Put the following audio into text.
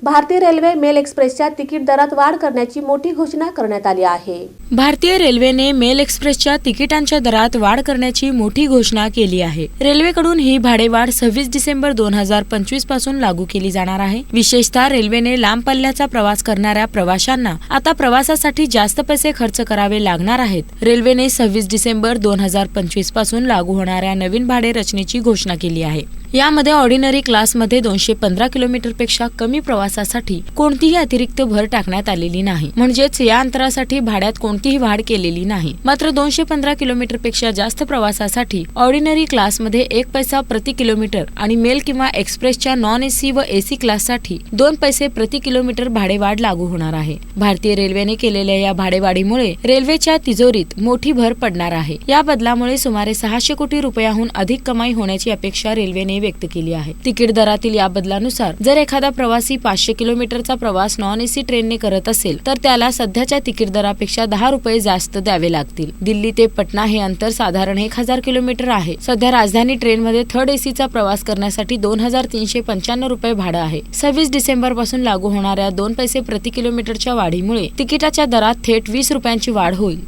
भारतीय railway mail एक्सप्रेसच्या ticket दरात वाढ करण्याची मोठी घोषणा करण्यात आली आहे। भारतीय रेल्वेने मेल एक्सप्रेसच्या तिकिटांच्या दरात वाढ करण्याची मोठी घोषणा केली आहे। रेल्वेकडून ही भाडेवाढ 26 डिसेंबर 2025 पासून लागू केली जाणार आहे। विशेषतः रेल्वेने लांब पल्ल्याचा प्रवास करणाऱ्या प्रवाशांना आता प्रवासासाठी जास्त पैसे खर्च करावे लागणार आहेत। रेल्वेने 26 डिसेंबर 2025 पासून लागू होणाऱ्या नवीन भाडे रचनेची घोषणा केली आहे। यामध्ये ऑर्डिनरी क्लासमध्ये 215 किलोमीटरपेक्षा कमी प्रवासासाठी कोणतीही अतिरिक्त भर टाकण्यात आलेली नाही, म्हणजेच या अंतरासाठी भाड्यात कोणतीही वाढ केलेली नाही। मात्र 215 किलोमीटरपेक्षा जास्त प्रवासासाठी ऑर्डिनरी क्लासमध्ये 1 पैसा प्रति किलोमीटर आणि मेल किंवा एक्सप्रेसच्या नॉन एसी व एसी क्लाससाठी 2 पैसे प्रति किलोमीटर भाडेवाढ लागू होणार आहे। भारतीय रेल्वेने केलेल्या या भाडेवाढीमुळे रेल्वेच्या तिजोरीत मोठी भर पडणार आहे। या बदलामुळे सुमारे 600 कोटी रुपयाहून अधिक कमाई होण्याची अपेक्षा रेल्वेने व्यक्त केली आहे। तिकीट दरातील या बदलानुसार जर एखादा प्रवासी 500 किलोमीटरचा प्रवास नॉन एसी ट्रेनने करत असेल तर त्याला सध्याच्या तिकीट दरापेक्षा 10 रुपये जास्त द्यावे लागतील। दिल्ली ते पटना हे अंतर साधारण 1000 किलोमीटर आहे। सध्या राजधानी ट्रेनमध्ये थर्ड एसीचा प्रवास करण्यासाठी 2395 रुपये भाडं आहे। 26 डिसेंबर पासून लागू होणाऱ्या 2 पैसे प्रति किलोमीटरच्या वाढीमुळे तिकिटाच्या दरात थेट 20 रुपयांची वाढ होईल।